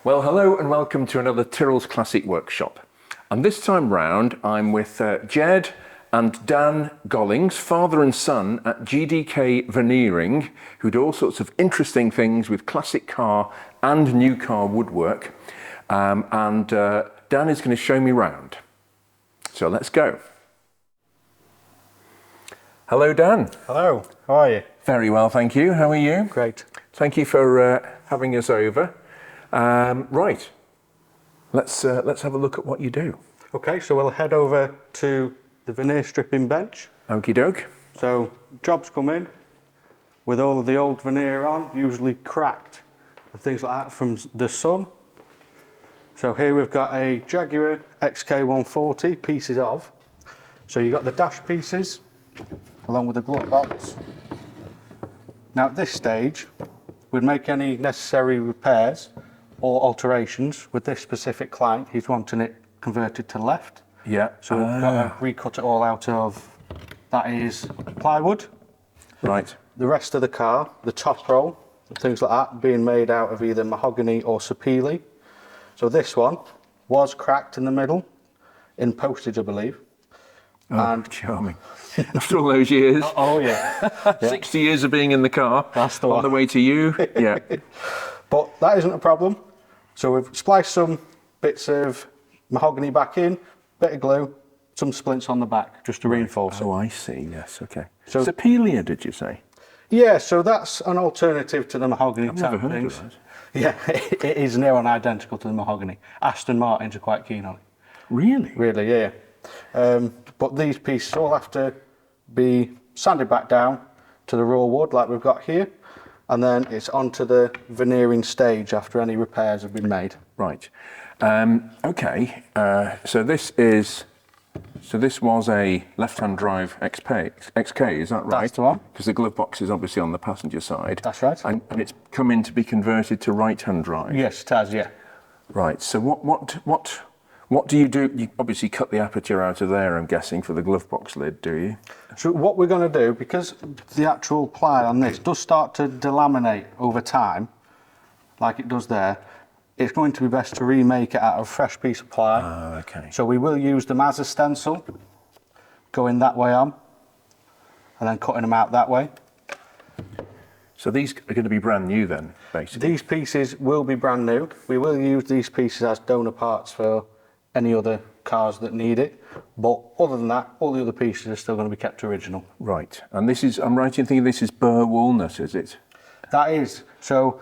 Well, hello and welcome to another Tyrrell's Classic Workshop. And this time round, I'm with Ged and Dan Gollings, father and son at GDK Veneering, who do all sorts of interesting things with classic car and new car woodwork. Dan is going to show me round. So let's go. Hello, Dan. Hello, how are you? Very well, thank you. How are you? Great. Thank you for having us over. Right, let's have a look at what you do. Okay, so we'll head over to the veneer stripping bench. Okie doke. So jobs come in with all of the old veneer on, usually cracked and things like that from the sun. So here we've got a Jaguar XK140 pieces of. So you've got the dash pieces along with the glove box. Now at this stage, we'd make any necessary repairs or alterations with this specific client. He's wanting it converted to left. Yeah. So we've got to recut it all out of, that is plywood. Right. The rest of the car, the top roll, things like that, being made out of either mahogany or sapele. So this one was cracked in the middle, in postage I believe. Oh, and charming. After all those years. Oh yeah. Yeah. 60 years of being in the car. That's the on one. the way to you. Yeah. But that isn't a problem. So we've spliced some bits of mahogany back in, bit of glue, some splints on the back just to reinforce it. Oh, I see. Yes. Okay. So- Sapele, did you say? Yeah, so that's an alternative to the mahogany I've type never heard things. of that. Yeah, it is near on identical to the mahogany. Aston Martins are quite keen on it. Really? Really, yeah. But these pieces all have to be sanded back down to the raw wood like we've got here, and then it's onto the veneering stage after any repairs have been made. Right. Okay. So this was a left-hand drive XK, is that right? That's the one. Because the glove box is obviously on the passenger side. That's right. And it's come in to be converted to right-hand drive. Yes, it has, yeah. Right. So what do you do? You obviously cut the aperture out of there, I'm guessing, for the glove box lid, do you? So what we're going to do, because the actual ply on this does start to delaminate over time, like it does there, it's going to be best to remake it out of a fresh piece of ply. Oh, okay. So we will use them as a stencil, going that way on, and then cutting them out that way. So these are going to be brand new then, basically? These pieces will be brand new. We will use these pieces as donor parts for any other cars that need it. But other than that, all the other pieces are still going to be kept original. Right. And this is, I'm right in thinking this is burr walnut, is it? That is. So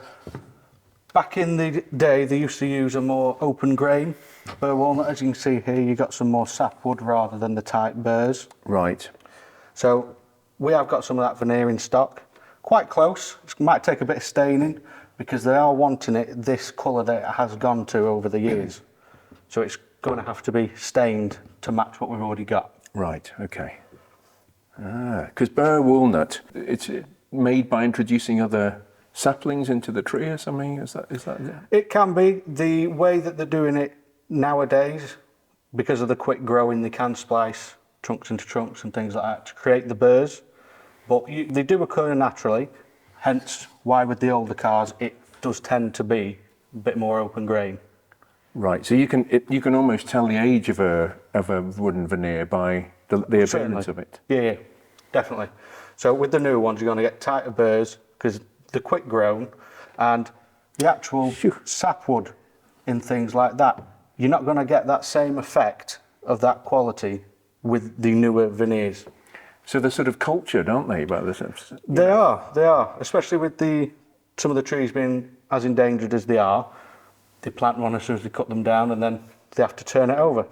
back in the day, they used to use a more open grain burr walnut. As you can see here, you've got some more sapwood rather than the tight burrs. Right. So we have got some of that veneer in stock. Quite close. It might take a bit of staining because they are wanting it this colour that it has gone to over the years. So it's going to have to be stained to match what we've already got. Right, okay. Because burr walnut, it's made by introducing other saplings into the tree or something? Is that it? It can be. The way that they're doing it nowadays, because of the quick growing, they can splice trunks into trunks and things like that to create the burrs. But they do occur naturally, hence why with the older cars it does tend to be a bit more open grain. Right, so you can almost tell the age of a wooden veneer by the appearance of it. Yeah, definitely. So with the new ones, you're going to get tighter burrs because they're quick grown, and the actual sapwood in things like that, you're not going to get that same effect of that quality with the newer veneers. So they're sort of cultured, aren't they, by the sense? They are, especially with some of the trees being as endangered as they are. They plant one as soon as they cut them down, and then they have to turn it over.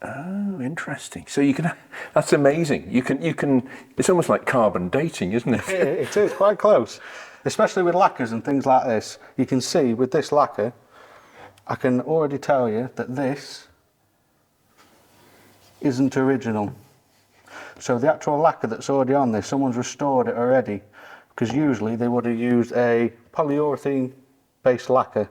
Oh, interesting. So you can, that's amazing. You can, it's almost like carbon dating, isn't it? It is quite close, especially with lacquers and things like this. You can see with this lacquer, I can already tell you that this isn't original. So the actual lacquer that's already on this, someone's restored it already, because usually they would have used a polyurethane based lacquer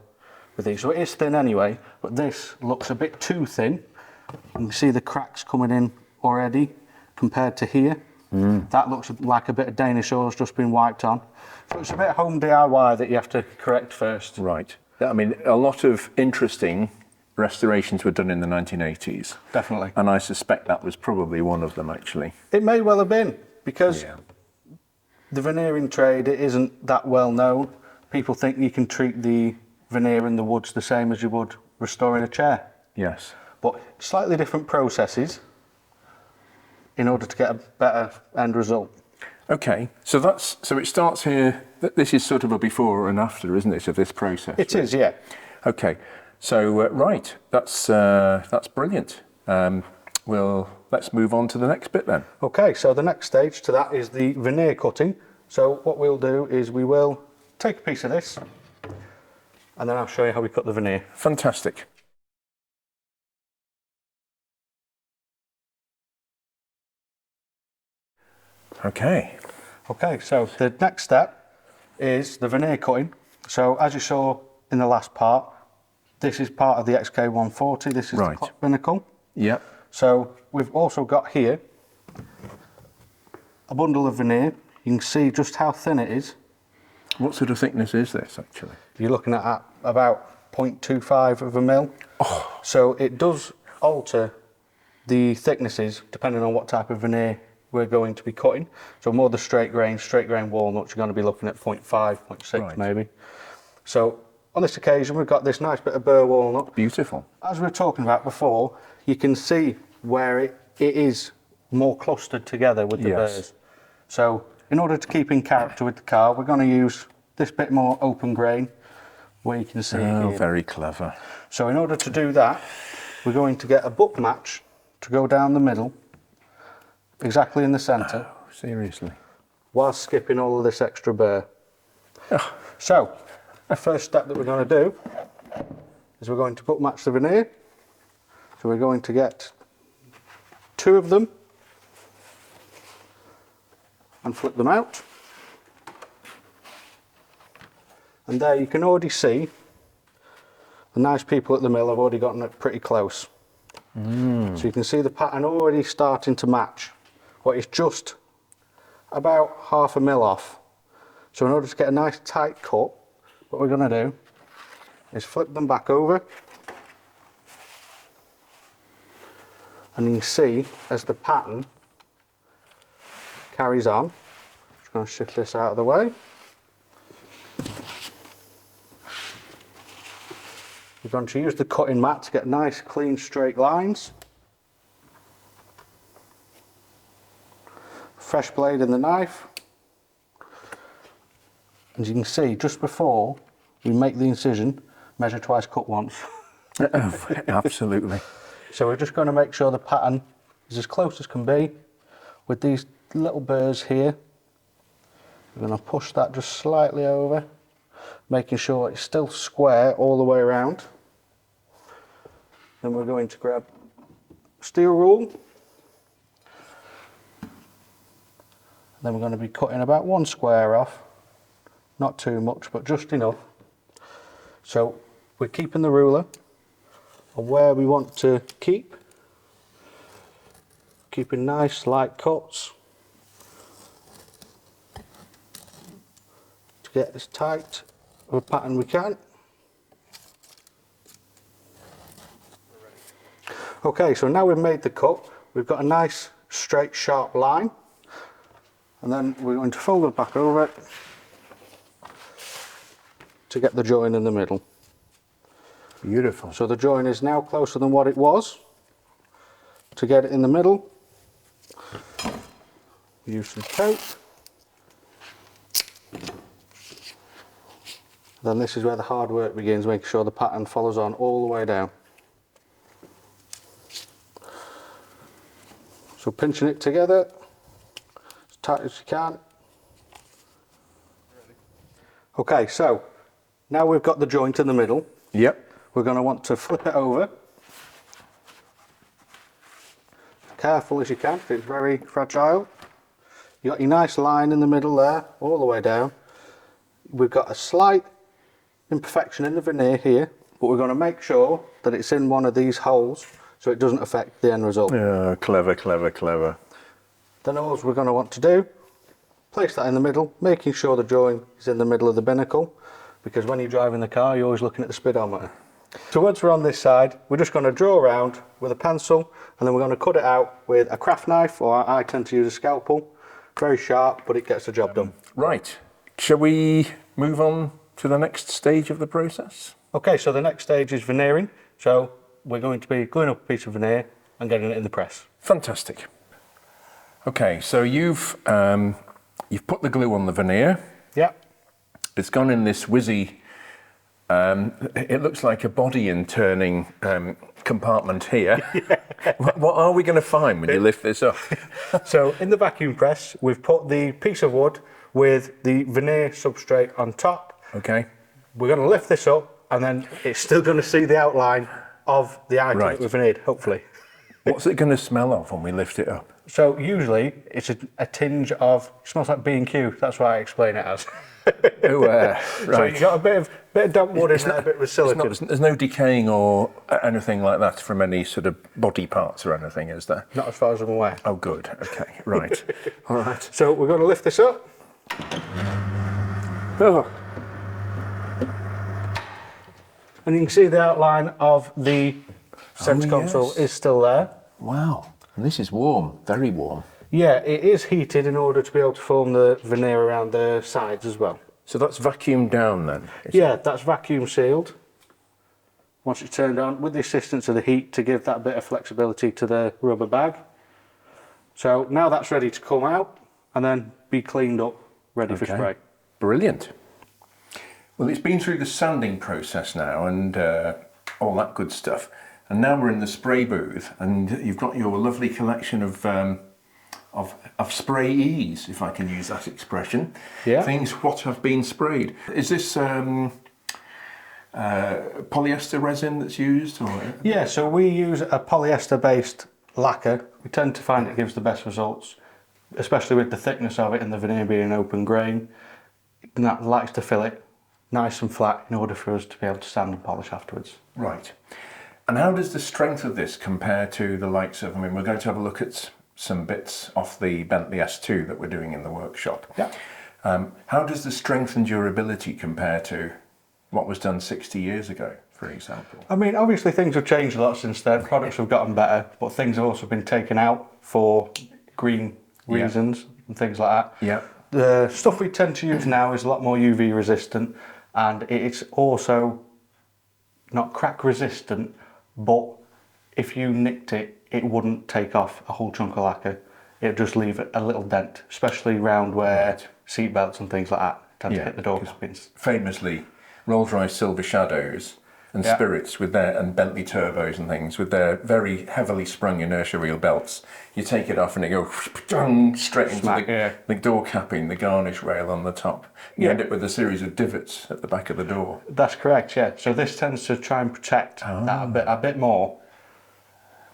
with these. So it is thin anyway, but this looks a bit too thin. You can see the cracks coming in already compared to here. That looks like a bit of Danish oil's just been wiped on. So it's a bit of home DIY that you have to correct first. Right. I mean, a lot of interesting restorations were done in the 1980s. Definitely. And I suspect that was probably one of them, actually. It may well have been, because Yeah. the veneering trade, it isn't that well known. People think you can treat the veneer and the woods the same as you would restoring a chair. Yes. But slightly different processes in order to get a better end result. Okay, so it starts here. This is sort of a before and after, isn't it, of this process? It is, yeah. Okay, so right, that's brilliant. Let's move on to the next bit then. Okay, so the next stage to that is the veneer cutting. So what we'll do is we will take a piece of this, and then I'll show you how we cut the veneer. Fantastic. Okay. Okay, so the next step is the veneer cutting. So as you saw in the last part, this is part of the XK140, this is Right. the binnacle. Yep. So we've also got here a bundle of veneer. You can see just how thin it is. What sort of thickness is this, actually? You're looking at about 0.25 of a mil. Oh. So it does alter the thicknesses depending on what type of veneer we're going to be cutting. So more the straight grain walnuts, you're going to be looking at 0.5, 0.6 Right. maybe. So on this occasion, we've got this nice bit of burr walnut. Beautiful. As we were talking about before, you can see where it is more clustered together with the Yes. burrs. So in order to keep in character with the car, we're going to use this bit more open grain, where you can see Oh, here. very clever. So in order to do that, we're going to get a book match to go down the middle, exactly in the centre, Oh, seriously. while skipping all of this extra burr. Oh. So the first step that we're going to do is we're going to book match the veneer. So we're going to get 2 of them and flip them out. And there you can already see the nice people at the mill have already gotten it pretty close. So you can see the pattern already starting to match what is just about half a mil off. So in order to get a nice tight cut, what we're going to do is flip them back over, and you can see as the pattern carries on. Just going to shift this out of the way. We're going to use the cutting mat to get nice, clean, straight lines. Fresh blade in the knife. As you can see, just before we make the incision, measure twice, cut once. Oh, absolutely. So we're just going to make sure the pattern is as close as can be. With these little burrs here, we're going to push that just slightly over, making sure it's still square all the way around. Then we're going to grab steel rule. Then we're going to be cutting about 1 square off. Not too much, but just enough. So we're keeping the ruler on where we want to keep. Keeping nice light cuts to get as tight of a pattern we can. Okay, so now we've made the cut, we've got a nice straight sharp line, and then we're going to fold it back over it to get the join in the middle. Beautiful. So the join is now closer than what it was. To get it in the middle, use some tape. Then this is where the hard work begins, making sure the pattern follows on all the way down. So pinching it together as tight as you can. Okay, so now we've got the joint in the middle. Yep. We're going to want to flip it over. Careful as you can, because it's very fragile. You've got your nice line in the middle there, all the way down. We've got a slight imperfection in the veneer here, but we're going to make sure that it's in one of these holes so it doesn't affect the end result. Yeah, clever, clever, clever. Then all we're going to want to do, place that in the middle, making sure the join is in the middle of the binnacle. because when you're driving the car, you're always looking at the speedometer. So once we're on this side, we're just going to draw around with a pencil, and then we're going to cut it out with a craft knife, or I tend to use a scalpel. Very sharp, but it gets the job done. Right. Shall we move on to the next stage of the process? Okay, so the next stage is veneering. So we're going to be gluing up a piece of veneer and getting it in the press. Fantastic. Okay, so you've put the glue on the veneer. Yeah. It's gone in this whizzy. It looks like a body in turning compartment here. What are we going to find when you lift this up? So in the vacuum press, we've put the piece of wood with the veneer substrate on top. Okay. We're going to lift this up, and then it's still going to see the outline of the item that we've veneered, hopefully. What's it going to smell of when we lift it up? So usually it's a tinge of, it smells like B&Q, that's why I explain it as. Right. So you've got a bit of damp wood in there, a bit with silicone. There's no decaying or anything like that from any sort of body parts or anything, is there? Not as far as I'm aware. Oh, good. Okay, right. All right. So we're going to lift this up. Oh. And you can see the outline of the centre console is still there. Wow. And this is warm, very warm. Yeah, it is heated in order to be able to form the veneer around the sides as well. So that's vacuumed down then? Yeah, that's vacuum sealed. Once it's turned on, with the assistance of the heat to give that bit of flexibility to the rubber bag. So now that's ready to come out and then be cleaned up, ready for spray. Brilliant. Well, it's been through the sanding process now and all that good stuff. And now we're in the spray booth, and you've got your lovely collection of sprayees, if I can use that expression. Yeah. Things what have been sprayed. Is this polyester resin that's used? Or? Yeah, so we use a polyester-based lacquer. We tend to find it gives the best results, especially with the thickness of it and the veneer being open grain. And that likes to fill it nice and flat in order for us to be able to sand and polish afterwards. Right. And how does the strength of this compare to the likes of, I mean, we're going to have a look at some bits off the Bentley S2 that we're doing in the workshop. Yeah. How does the strength and durability compare to what was done 60 years ago, for example? I mean, obviously things have changed a lot since then. Products have gotten better, but things have also been taken out for green reasons and things like that. Yeah. The stuff we tend to use now is a lot more UV resistant, and it's also not crack resistant, but if you nicked it, it wouldn't take off a whole chunk of lacquer. It'd just leave a little dent, especially round where seat belts and things like that tend to hit the door pins. Famously, Rolls-Royce Silver Shadows and Spirits with their, and Bentley Turbos and things with their very heavily sprung inertia wheel belts, you take it off and it goes straight into the door capping, the garnish rail on the top. You end up with a series of divots at the back of the door. That's correct, yeah. So this tends to try and protect that a bit more.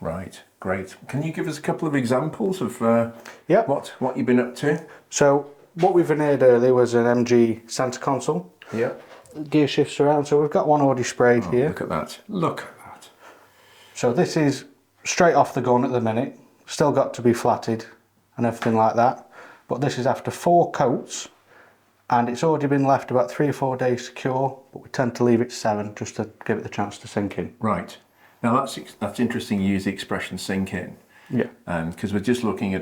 Right, great. Can you give us a couple of examples of what you've been up to? So what we veneered earlier was an MG centre console. Yeah. Gear shifts around, so we've got one already sprayed here. Look at that. Look at that. So this is straight off the gun at the minute. Still got to be flatted and everything like that. But this is after 4 coats, and it's already been left about 3 or 4 days to cure, but we tend to leave it 7 just to give it the chance to sink in. Right. Now that's interesting you use the expression sink in. Yeah. Because we're just looking at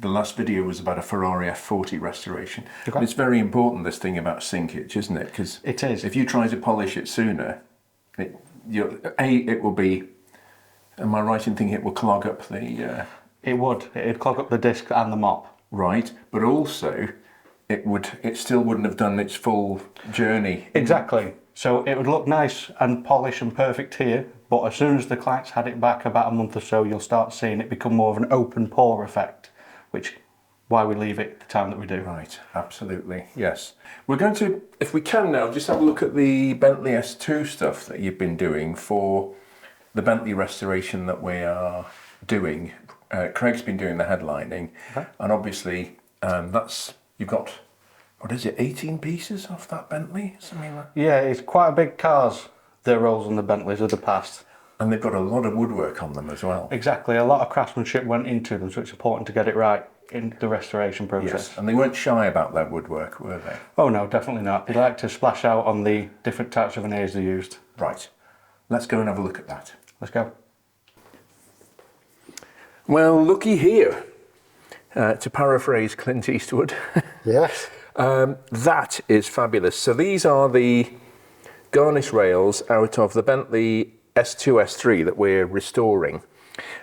the last video was about a Ferrari F40 restoration. Okay. It's very important, this thing about sinkage, isn't it? Because it is. If you try to polish it sooner, it will be, am I right in thinking it will clog up the... It would. It'd clog up the disc and the mop. Right, but also it still wouldn't have done its full journey. Exactly. So it would look nice and polished and perfect here, but as soon as the client's had it back about a month or so, you'll start seeing it become more of an open pore effect, which why we leave it the time that we do. Right, absolutely, yes. We're going to, if we can now, just have a look at the Bentley S2 stuff that you've been doing for the Bentley restoration that we are doing. Craig's been doing the headlining, and obviously you've got, what is it, 18 pieces off that Bentley? Something like that? Yeah, it's quite a big cars, the Rolls and the Bentleys of the past. And they've got a lot of woodwork on them as well. Exactly, a lot of craftsmanship went into them, so it's important to get it right. in the restoration process. Yes, and they weren't shy about their woodwork, were they? Oh no, definitely not. They like to splash out on the different types of veneers they used. Right, let's go and have a look at that. Let's go. Well, looky here, to paraphrase Clint Eastwood. Yes. That is fabulous. So these are the garnish rails out of the Bentley S2, S3 that we're restoring.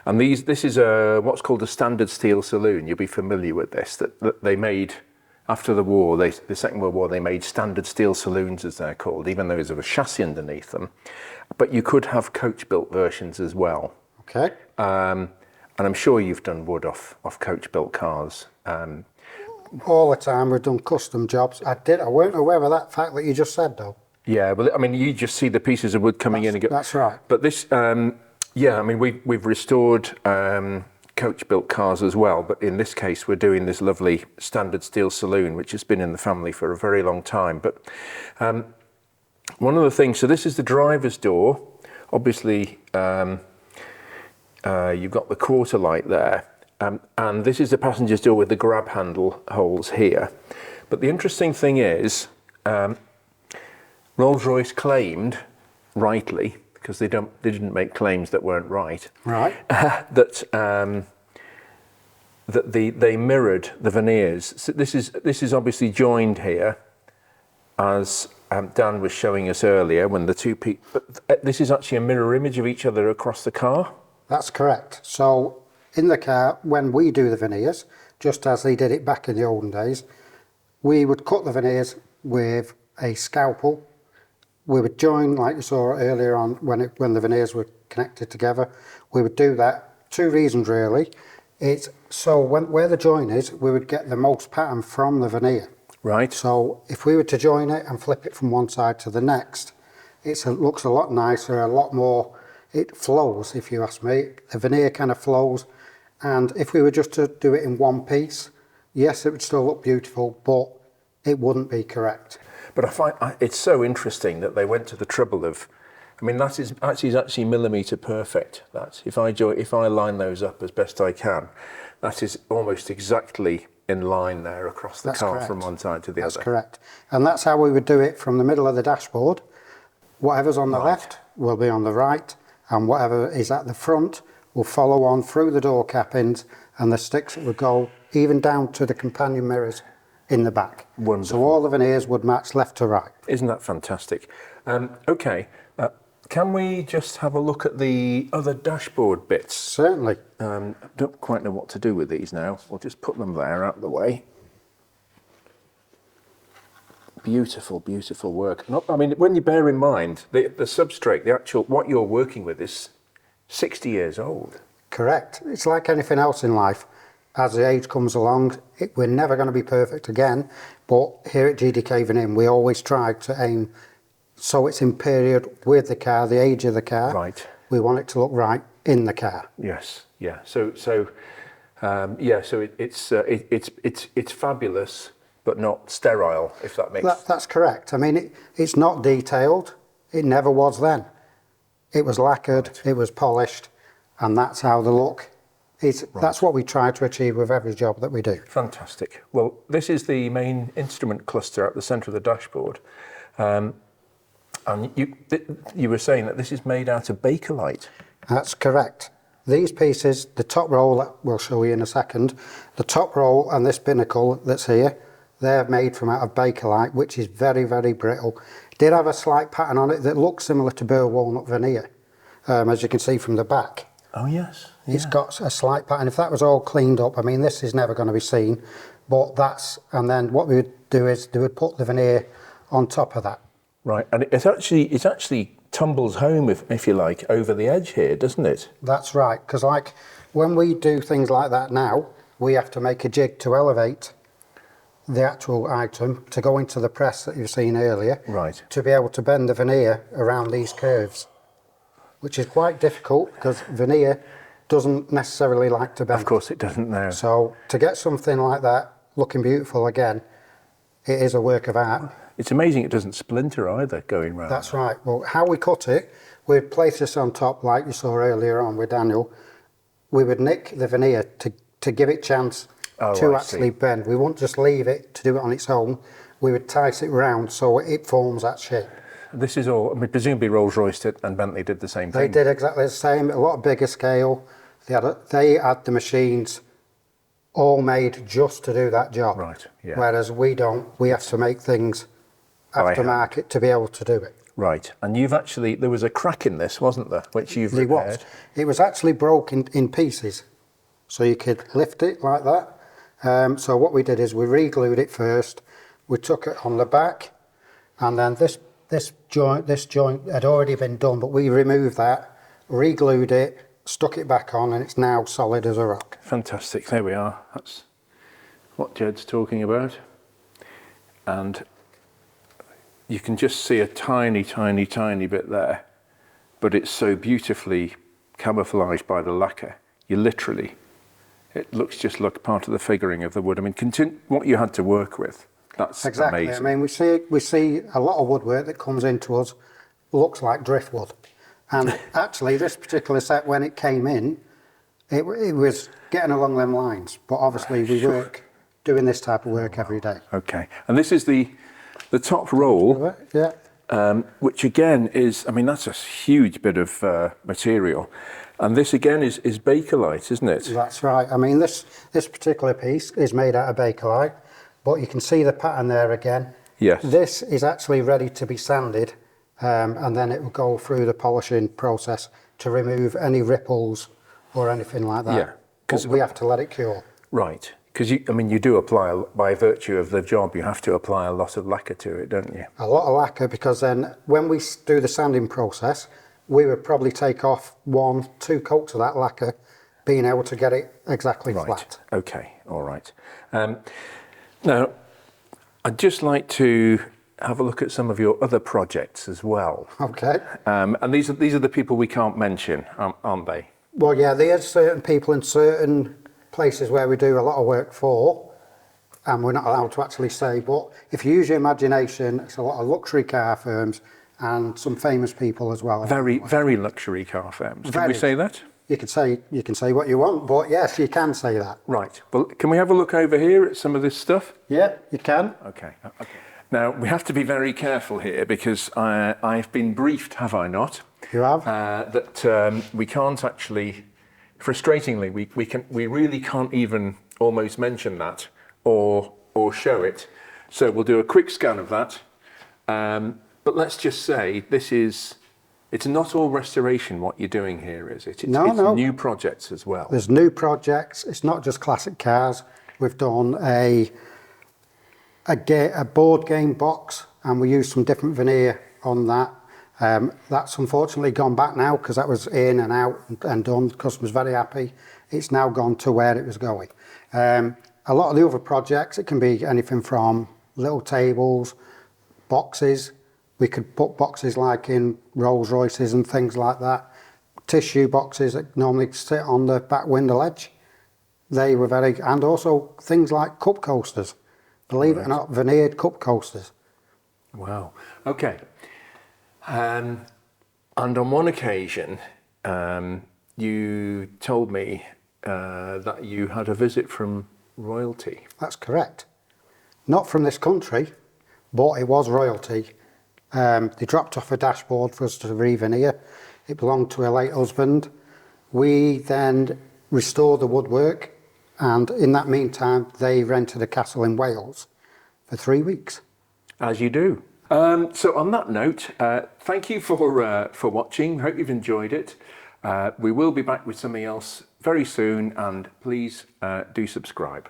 And this is what's called a standard steel saloon. You'll be familiar with this, that they made after the war, the Second World War, they made standard steel saloons, as they're called, even though there was a chassis underneath them. But you could have coach-built versions as well. Okay. And I'm sure you've done wood off coach-built cars. All the time we've done custom jobs. I weren't aware of that fact that you just said though. Yeah, well, I mean, you just see the pieces of wood coming in and go. That's right. But this, yeah, I mean, we've restored coach-built cars as well, but in this case, we're doing this lovely standard steel saloon, which has been in the family for a very long time. But one of the things, so this is the driver's door. Obviously, you've got the quarter light there, and this is the passenger's door with the grab handle holes here. But the interesting thing is, Rolls-Royce claimed, rightly, because they didn't make claims that weren't right, that they mirrored the veneers. So this is obviously joined here, as Dan was showing us earlier, when the two people. But this is actually a mirror image of each other across the car. That's correct. So in the car, when we do the veneers, just as they did it back in the olden days, we would cut the veneers with a scalpel. We would join, like you saw earlier on, when the veneers were connected together. We would do that. Two reasons really. It's so where the join is, we would get the most pattern from the veneer. Right. So if we were to join it and flip it from one side to the next, it looks a lot nicer, a lot more. It flows, if you ask me. The veneer kind of flows. And if we were just to do it in one piece, yes, it would still look beautiful, but it wouldn't be correct. But I find it's so interesting that they went to the trouble of, I mean, that is actually millimetre perfect. That if I line those up as best I can, that is almost exactly in line there across the car from one side to the other. That's correct. And that's how we would do it from the middle of the dashboard. Whatever's on the left will be on the right, and whatever is at the front will follow on through the door cappings and the sticks that would go even down to the companion mirrors in the back. Wonderful. So all the veneers would match left to right. Isn't that fantastic? Okay, can we just have a look at the other dashboard bits? Certainly. I don't quite know what to do with these now. We'll just put them there out of the way. Beautiful, beautiful work. I mean, when you bear in mind the substrate, the actual, what you're working with is 60 years old. Correct. It's like anything else in life. As the age comes along, we're never going to be perfect again. But here at GDK Veneering, we always try to aim so it's in period with the car, the age of the car. Right. We want it to look right in the car. Yes. Yeah. So it's fabulous, but not sterile, if that makes. That's correct. I mean, it's not detailed. It never was then. It was lacquered. Right. It was polished, and that's how the look. That's what we try to achieve with every job that we do. Fantastic. Well, this is the main instrument cluster at the centre of the dashboard. And you were saying that this is made out of Bakelite. That's correct. These pieces, the top roll that we'll show you in a second, the top roll and this binnacle that's here, they're made from out of Bakelite, which is very, very brittle. Did have a slight pattern on it that looks similar to burr walnut veneer, as you can see from the back. Oh yes. Yeah. It's got a slight pattern. If that was all cleaned up, I mean, this is never going to be seen, but and then what we would do is they would put the veneer on top of that. Right, and it actually tumbles home, if you like, over the edge here, doesn't it? That's right, because like when we do things like that now, we have to make a jig to elevate the actual item to go into the press that you've seen earlier. Right. To be able to bend the veneer around these curves, which is quite difficult because veneer doesn't necessarily like to bend. Of course it doesn't now. So to get something like that looking beautiful again, it is a work of art. It's amazing it doesn't splinter either going round. That's right. Well, how we cut it, we'd place this on top like you saw earlier on with Daniel. We would nick the veneer to give it chance Oh, to I actually see. bend. We wouldn't just leave it to do it on its own. We would tight it round so it forms that shape. This is all, I mean, presumably Rolls-Royce did, and Bentley did the same They thing. did exactly the same, a lot bigger scale. They had the machines all made just to do that job. Right, yeah. Whereas we don't. We have to make things By hand. aftermarket to be able to do it. Right, and you've actually, there was a crack in this, wasn't there, which you've It repaired? was. It was actually broken in pieces. So you could lift it like that. So what we did is we re-glued it first. We took it on the back, and then this joint had already been done, but we removed that, re-glued it, stuck it back on, and it's now solid as a rock. Fantastic, there we are. That's what Ged's talking about. And you can just see a tiny, tiny, tiny bit there, but it's so beautifully camouflaged by the lacquer. You literally, it looks just like part of the figuring of the wood. I mean, what you had to work with, that's Exactly. amazing. I mean, we see a lot of woodwork that comes into us looks like driftwood, and actually this particular set, when it came in, it was getting along them lines. But obviously we work doing this type of work every day. Okay, and this is the top roll, Yeah. which again is, I mean, that's a huge bit of material. And this again is Bakelite, isn't it? That's right. I mean, this particular piece is made out of Bakelite, but you can see the pattern there again. Yes. This is actually ready to be sanded, and then it will go through the polishing process to remove any ripples or anything like that. Yeah, because we have to let it cure. Right, because you do apply, by virtue of the job, you have to apply a lot of lacquer to it, don't you? A lot of lacquer, because then when we do the sanding process, we would probably take off 1-2 coats of that lacquer, being able to get it exactly flat. Okay, all right. Now, I'd just like to have a look at some of your other projects as well. Okay. And these are the people we can't mention, aren't they? Well, yeah, there's certain people in certain places where we do a lot of work for, and we're not allowed to actually say, but if you use your imagination, it's a lot of luxury car firms and some famous people as well. Very, very luxury car firms. Can we Very. say that? You can say what you want, but yes, you can say that. Right. Well, can we have a look over here at some of this stuff? Yeah, you can. Okay. Now, we have to be very careful here because I've been briefed, have I not? You have. That we can't actually, frustratingly, we really can't even almost mention that or show it. So we'll do a quick scan of that. But let's just say it's not all restoration what you're doing here, is it? It's No. new projects as well. There's new projects. It's not just classic cars. We've done a board game box, and we used some different veneer on that. That's unfortunately gone back now because that was in and out and done. The customer's very happy. It's now gone to where it was going. A lot of the other projects, it can be anything from little tables, boxes. We could put boxes like in Rolls Royces and things like that. Tissue boxes that normally sit on the back window ledge. They were very, and also things like cup coasters. Believe it or not, veneered cup coasters. Wow. Okay. And on one occasion, you told me that you had a visit from royalty. That's correct. Not from this country, but it was royalty. They dropped off a dashboard for us to re-veneer. It belonged to a late husband. We then restored the woodwork, and in that meantime, they rented a castle in Wales for 3 weeks. As you do. So on that note, thank you for watching. Hope you've enjoyed it. We will be back with something else very soon, and please do subscribe.